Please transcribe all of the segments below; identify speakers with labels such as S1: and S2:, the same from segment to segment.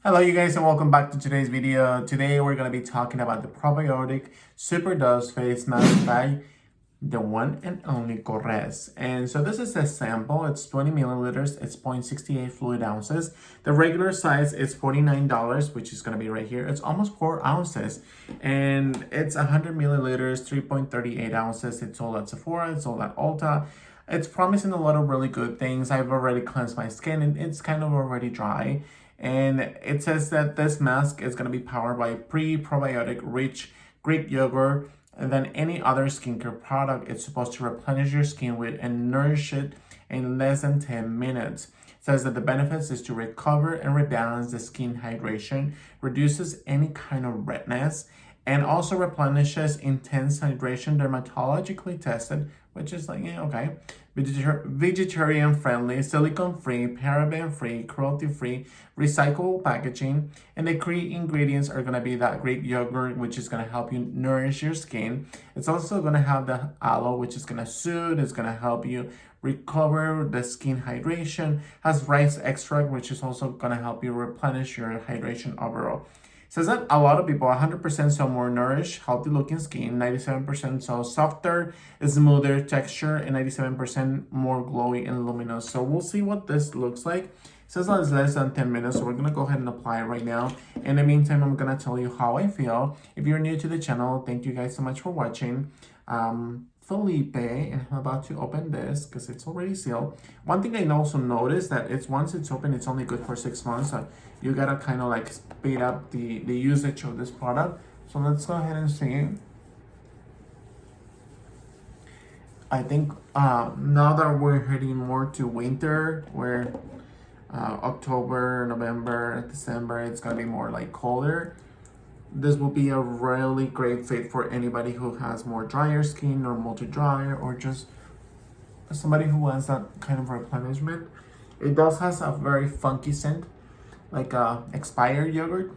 S1: Hello you guys and welcome back to today's video. Today we're going to be talking about the Probiotic Super Dose Face Mask by the one and only Korres. And so this is a sample. It's 20 milliliters. It's 0.68 fluid ounces. The regular size is $49, which is going to be right here. It's almost 4 ounces. And it's 100 milliliters, 3.38 ounces. It's sold at Sephora. It's sold at Ulta. It's promising a lot of really good things. I've already cleansed my skin and it's kind of already dry. And it says that this mask is going to be powered by pre-probiotic rich Greek yogurt than any other skincare product. It's supposed to replenish your skin with and nourish it in less than 10 minutes. It says that the benefits is to recover and rebalance the skin hydration, reduces any kind of redness, and also replenishes intense hydration, dermatologically tested, which is like, yeah, okay. Vegetarian friendly, silicone free, paraben free, cruelty free, recyclable packaging. And the key ingredients are going to be that Greek yogurt, which is going to help you nourish your skin. It's also going to have the aloe, which is going to soothe, it's going to help you recover the skin hydration. Has rice extract, which is also going to help you replenish your hydration overall. Says that a lot of people, 100% saw more nourished, healthy looking skin, 97% saw softer, smoother texture, and 97% more glowy and luminous. So we'll see what this looks like. It says that it's less than 10 minutes, so we're gonna go ahead and apply it right now. In the meantime, I'm gonna tell you how I feel. If you're new to the channel, thank you guys so much for watching. Felipe, and I'm about to open this because it's already sealed. One thing I also noticed that it's once it's open, it's only good for 6 months. So you gotta kind of like speed up the usage of this product. So let's go ahead and see. I think now that we're heading more to winter, where October, November, December, it's gonna be more like colder. This will be a really great fit for anybody who has more drier skin or multi-dry or just somebody who wants that kind of replenishment. It does has a very funky scent, like expired yogurt.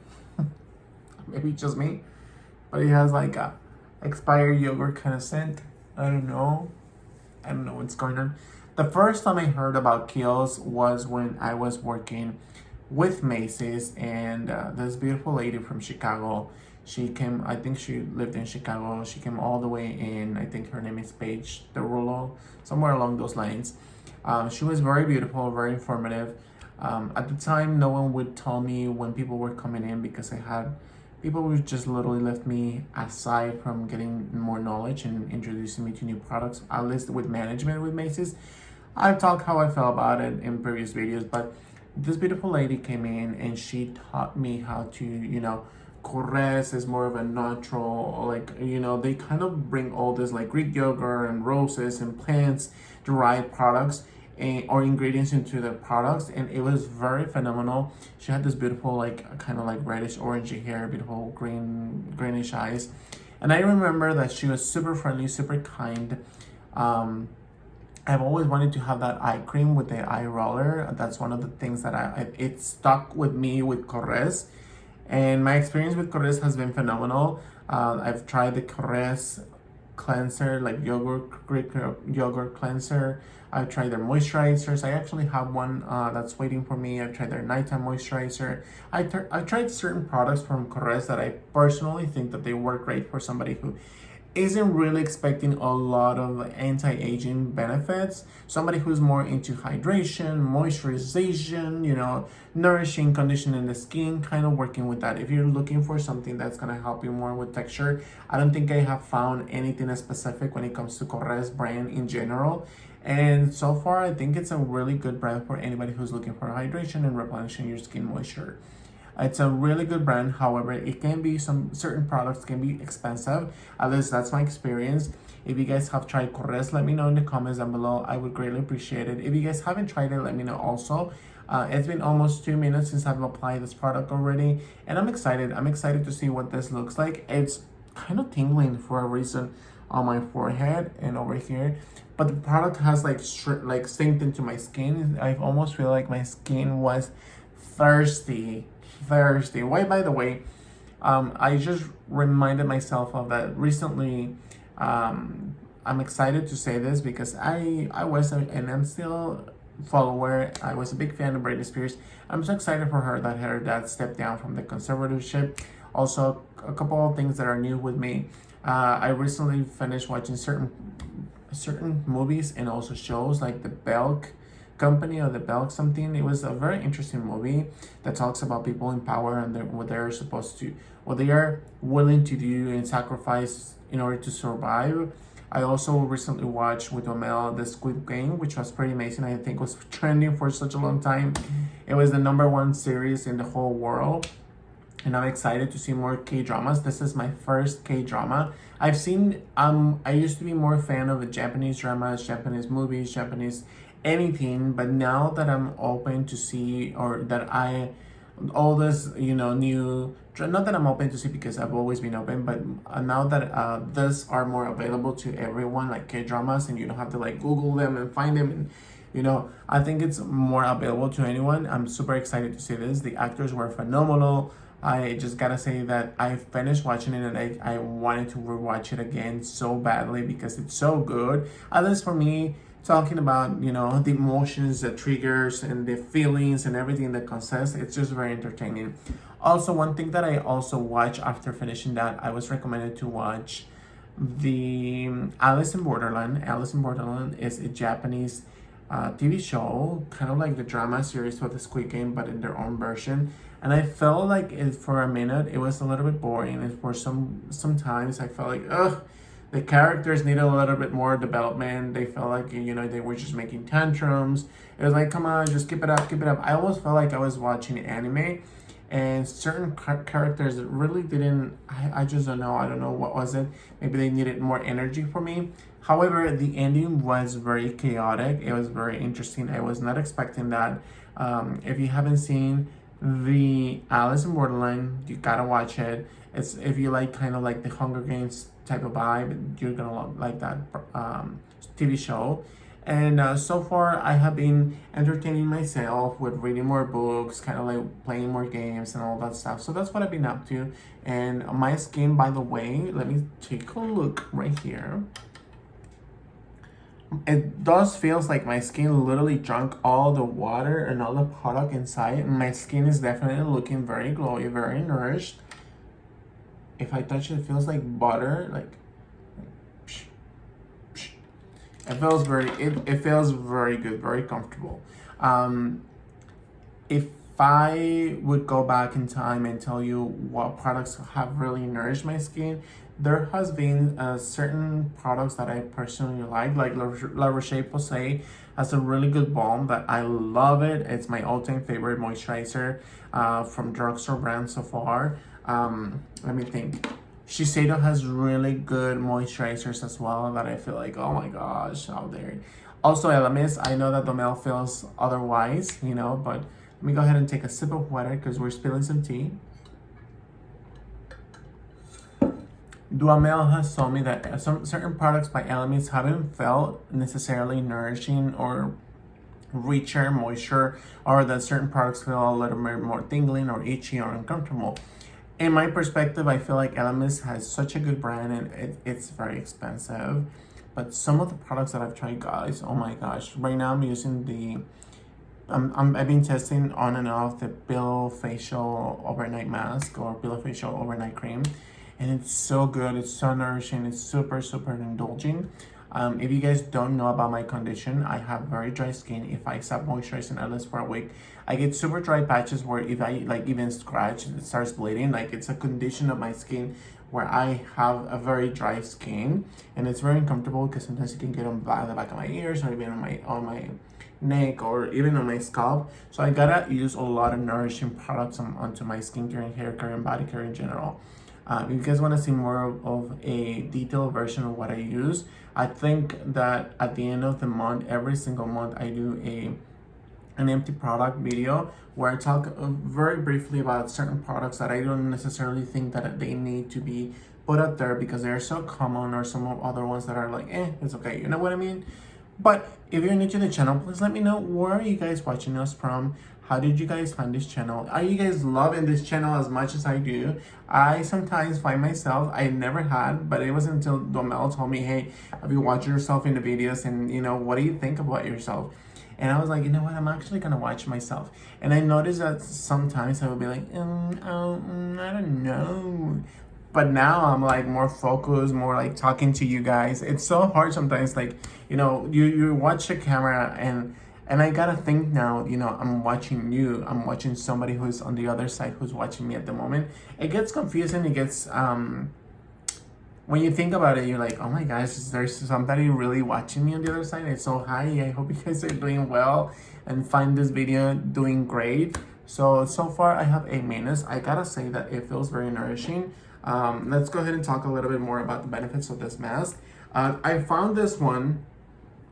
S1: Maybe just me, but it has like a expired yogurt kind of scent. I don't know what's going on. The first time I heard about Kiehl's was when I was working with Macy's, and this beautiful lady from Chicago, she came, I think she lived in Chicago, she came all the way in, I think her name is Paige Derulo, somewhere along those lines. She was very beautiful, very informative. At the time, no one would tell me when people were coming in because people would just literally left me aside from getting more knowledge and introducing me to new products, at least with management with Macy's. I've talked how I felt about it in previous videos, but this beautiful lady came in and she taught me how to, Korres is more of a natural, like, they kind of bring all this like Greek yogurt and roses and plants derived products or ingredients into the products, and it was very phenomenal. She had this beautiful like kind of like reddish orangey hair, beautiful greenish eyes, and I remember that she was super friendly, super kind. I've always wanted to have that eye cream with the eye roller. That's one of the things that it stuck with me with Korres. And my experience with Korres has been phenomenal. I've tried the Korres cleanser, like Greek yogurt cleanser. I've tried their moisturizers. I actually have one that's waiting for me. I've tried their nighttime moisturizer. I've tried certain products from Korres that I personally think that they work great for somebody who isn't really expecting a lot of anti-aging benefits. Somebody who's more into hydration, moisturization, nourishing, conditioning the skin, kind of working with that. If you're looking for something that's gonna help you more with texture, I don't think I have found anything specific when it comes to Korres brand in general. And so far, I think it's a really good brand for anybody who's looking for hydration and replenishing your skin moisture. It's a really good brand. However, it can be certain products can be expensive. At least that's my experience. If you guys have tried Korres, let me know in the comments down below. I would greatly appreciate it. If you guys haven't tried it, let me know also. It's been almost 2 minutes since I've applied this product already, and I'm excited. I'm excited to see what this looks like. It's kind of tingling for a reason on my forehead and over here, but the product has like synced into my skin. I almost feel like my skin was thirsty. Why, by the way, I just reminded myself of that recently. I'm excited to say this because I was and I'm still follower. I was a big fan of Britney Spears. I'm so excited for her that her dad stepped down from the conservatorship. Also, a couple of things that are new with me. I recently finished watching certain movies and also shows like the Belk Company or the Belk something. It was a very interesting movie that talks about people in power and what they're supposed to, what they are willing to do and sacrifice in order to survive. I also recently watched with Omel the Squid Game, which was pretty amazing. I think was trending for such a long time. It was the #1 series in the whole world. And I'm excited to see more K-dramas. This is my first K-drama. I've seen, I used to be more a fan of the Japanese dramas, Japanese movies, Japanese anything, but now that I'm open to see, or that all this, new, not that I'm open to see because I've always been open, but now that this are more available to everyone, like K-dramas, and you don't have to like Google them and find them, and I think it's more available to anyone. I'm super excited to see this. The actors were phenomenal. I just gotta say that I finished watching it and I wanted to rewatch it again so badly because it's so good. At least for me, talking about, the emotions, the triggers, and the feelings and everything that consists, it's just very entertaining. Also, one thing that I also watched after finishing that, I was recommended to watch the Alice in Borderland. Alice in Borderland is a Japanese TV show, kind of like the drama series for the Squid Game, but in their own version. And I felt like for a minute it was a little bit boring, and for sometimes I felt like the characters needed a little bit more development. They felt like they were just making tantrums. It was like, come on, just keep it up, keep it up. I almost felt like I was watching anime, and certain characters really didn't. I just don't know. I don't know what was it. Maybe they needed more energy for me. However, the ending was very chaotic. It was very interesting. I was not expecting that. If you haven't seen the Alice in Borderland, you gotta watch it. It's, if you like kind of like the Hunger Games type of vibe, you're gonna like that TV show. And so far, I have been entertaining myself with reading more books, kind of like playing more games and all that stuff. So that's what I've been up to. And my skin, by the way, let me take a look right here. It does feels like my skin literally drank all the water and all the product inside. And my skin is definitely looking very glowy, very nourished. If I touch it, it feels like butter, like psh, psh. It feels very good, very comfortable. If I would go back in time and tell you what products have really nourished my skin, there has been certain products that I personally like La Roche-Posay has a really good balm that I love it. It's my all-time favorite moisturizer from drugstore brands so far. Let me think. Shiseido has really good moisturizers as well that I feel like, oh my gosh, out there. Also, Elemis, I know that Domel feels otherwise, but let me go ahead and take a sip of water because we're spilling some tea. Duhamel has told me that some certain products by Elemis haven't felt necessarily nourishing or richer moisture, or that certain products feel a little bit more tingling or itchy or uncomfortable. In my perspective, I feel like Elemis has such a good brand, and it's very expensive. But some of the products that I've tried, guys, oh my gosh! Right now I'm using the I've been testing on and off the Pillow Facial Overnight Mask or Pillow Facial Overnight Cream. And it's so good, it's so nourishing, it's super, super indulging. If you guys don't know about my condition, I have very dry skin. If I stop moisturizing at least for a week, I get super dry patches where if I even scratch, it starts bleeding. Like, it's a condition of my skin where I have a very dry skin, and it's very uncomfortable because sometimes it can get on the back of my ears, or even on my neck, or even on my scalp. So I gotta use a lot of nourishing products onto my skincare and hair care and body care in general. If you guys want to see more of a detailed version of what I use, I think that at the end of the month, every single month, I do an empty product video where I talk very briefly about certain products that I don't necessarily think that they need to be put out there because they're so common, or some of other ones that are like, it's okay, you know what I mean? But if you're new to the channel, please let me know, where are you guys watching us from? How did you guys find this channel? Are you guys loving this channel as much as I do? I sometimes find myself, I never had, but it wasn't until Domel told me, hey, have you watched yourself in the videos, and what do you think about yourself? And I was like, you know what, I'm actually gonna watch myself. And I noticed that sometimes I would be like, I don't know. But now I'm like more focused, more like talking to you guys. It's so hard sometimes, like, you know, you watch the camera and I gotta think now, you know, I'm watching you, I'm watching somebody who's on the other side who's watching me at the moment. It gets confusing, it gets when you think about it, you're like, oh my gosh, there's somebody really watching me on the other side. And so hi, I hope you guys are doing well and find this video doing great. So far I have 8 minutes. I gotta say that it feels very nourishing. Let's go ahead and talk a little bit more about the benefits of this mask. I found this one,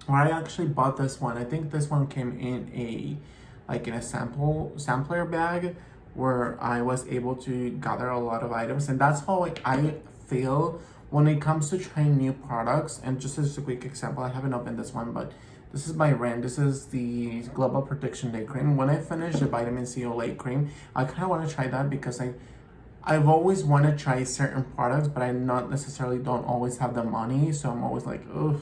S1: or I actually bought this one. I think this one came in a sampler bag where I was able to gather a lot of items, and that's how I feel when it comes to trying new products. And just as a quick example, I haven't opened this one, but this is by Ren. This is the Global Protection Day Cream. When I finish the Vitamin C Olay Cream, I kind of want to try that because I've always wanted to try certain products, but I not necessarily don't always have the money. So I'm always like, oh,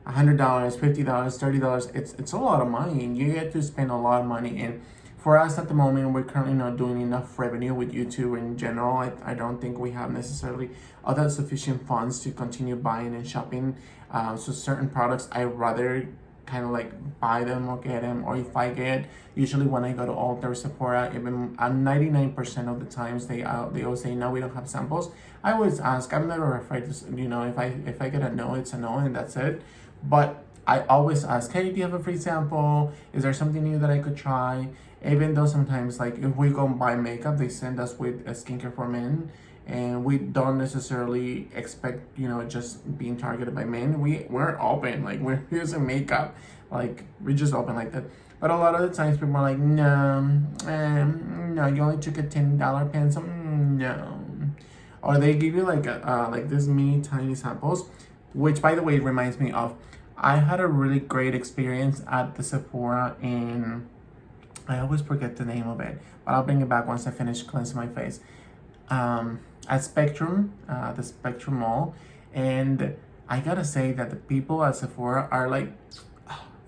S1: $100, $50, $30. It's a lot of money, and you get to spend a lot of money. And for us at the moment, we're currently not doing enough revenue with YouTube in general. I don't think we have necessarily other sufficient funds to continue buying and shopping. So certain products, I rather kind of like buy them or get them, or if I get, usually when I go to Ulta or Sephora, even 99% of the times they always say no, we don't have samples. I always ask. I'm never afraid to, you know, if I get a no, it's a no, and that's it. But I always ask, hey, do you have a free sample? Is there something new that I could try? Even though sometimes, like, if we go buy makeup, they send us with a skincare for men, and we don't necessarily expect, you know, just being targeted by men. We're open, like, we're using makeup, like, we just open like that. But a lot of the times people are like, no, no, you only took a $10 pencil, no. Or they give you like like this mini tiny samples, which by the way reminds me of, I had a really great experience at the Sephora in, I always forget the name of it, but I'll bring it back once I finish cleansing my face. At Spectrum, the Spectrum Mall, and I gotta say that the people at Sephora are like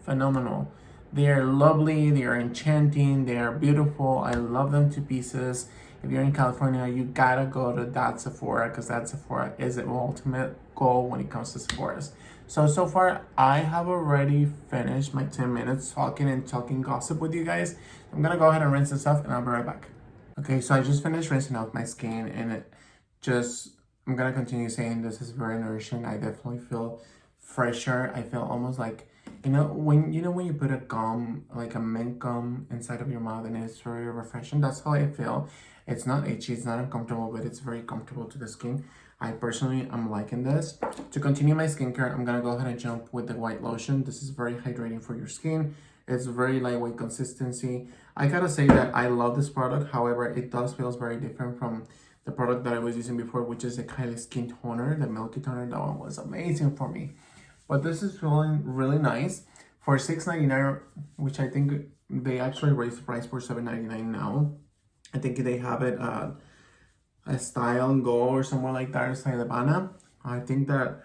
S1: phenomenal. They are lovely, they are enchanting, they are beautiful. I love them to pieces. If you're in California, you gotta go to that Sephora, because that Sephora is the ultimate goal when it comes to Sephora's. So far, I have already finished my 10 minutes talking gossip with you guys. I'm gonna go ahead and rinse this off, and I'll be right back. Okay, so I just finished rinsing off my skin, and I'm gonna continue saying this is very nourishing. I definitely feel fresher. I feel almost like, you know when you put a gum, like a mint gum, inside of your mouth, and it's very refreshing. That's how I feel. It's not itchy, it's not uncomfortable, but it's very comfortable to the skin. I personally am liking this. To continue my skincare, I'm gonna go ahead and jump with the white lotion. This is very hydrating for your skin. It's very lightweight consistency. I gotta say that I love this product. However, it does feel very different from the product that I was using before, which is the Kylie Skin Toner, the Milky Toner. That one was amazing for me. But this is feeling really nice. For $6.99, which I think they actually raised the price for $7.99 now. I think they have it a Style Go or somewhere like that, or Style Habana. I think that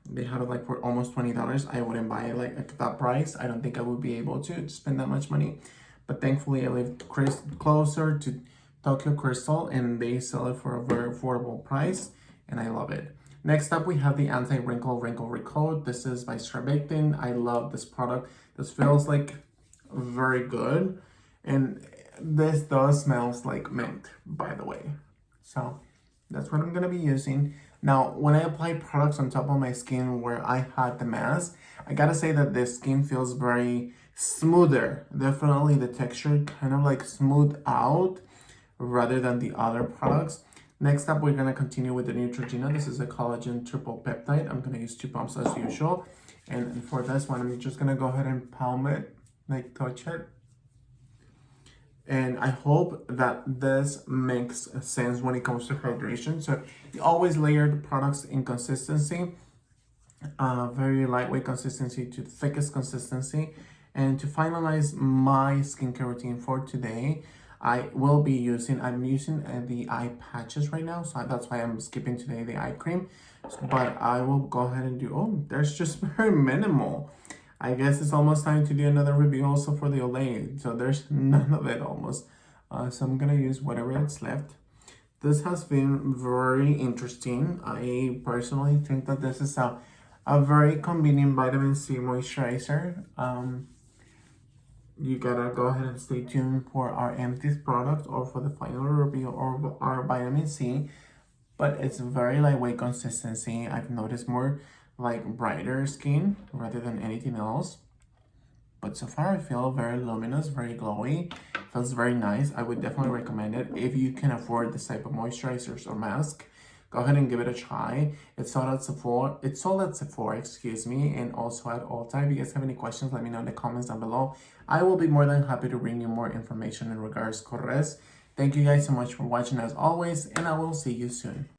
S1: they have it like for almost $20. I wouldn't buy it like at that price. I don't think I would be able to spend that much money. But thankfully, I live closer to Tokyo Crystal, and they sell it for a very affordable price, and I love it. Next up, we have the Anti-Wrinkle Recoat. This is by Strabectin. I love this product. This feels like very good, and this does smells like mint, by the way. So that's what I'm gonna be using. Now, when I apply products on top of my skin where I had the mask, I gotta say that the skin feels very smoother. Definitely the texture kind of like smooth out rather than the other products. Next up, we're gonna continue with the Neutrogena. This is a collagen triple peptide. I'm gonna use 2 pumps as usual. And for this one, I'm just gonna go ahead and palm it, like touch it. And I hope that this makes sense when it comes to hydration. So you always layer the products in consistency, very lightweight consistency to thickest consistency. And to finalize my skincare routine for today, I'm using the eye patches right now. So that's why I'm skipping today the eye cream. But I will go ahead and do, there's just very minimal. I guess it's almost time to do another review also for the Olay. So there's none of it almost. So I'm gonna use whatever that's left. This has been very interesting. I personally think that this is a very convenient vitamin C moisturizer. You gotta go ahead and stay tuned for our empties product or for the final review or our vitamin C. But it's very lightweight consistency. I've noticed more like brighter skin rather than anything else. But so far I feel very luminous, very glowy. Feels very nice. I would definitely recommend it if you can afford this type of moisturizers or mask. Go ahead and give it a try. It's sold at Sephora, excuse me, and also at Ulta. If you guys have any questions, let me know in the comments down below. I will be more than happy to bring you more information in regards to Korres. Thank you guys so much for watching as always, and I will see you soon.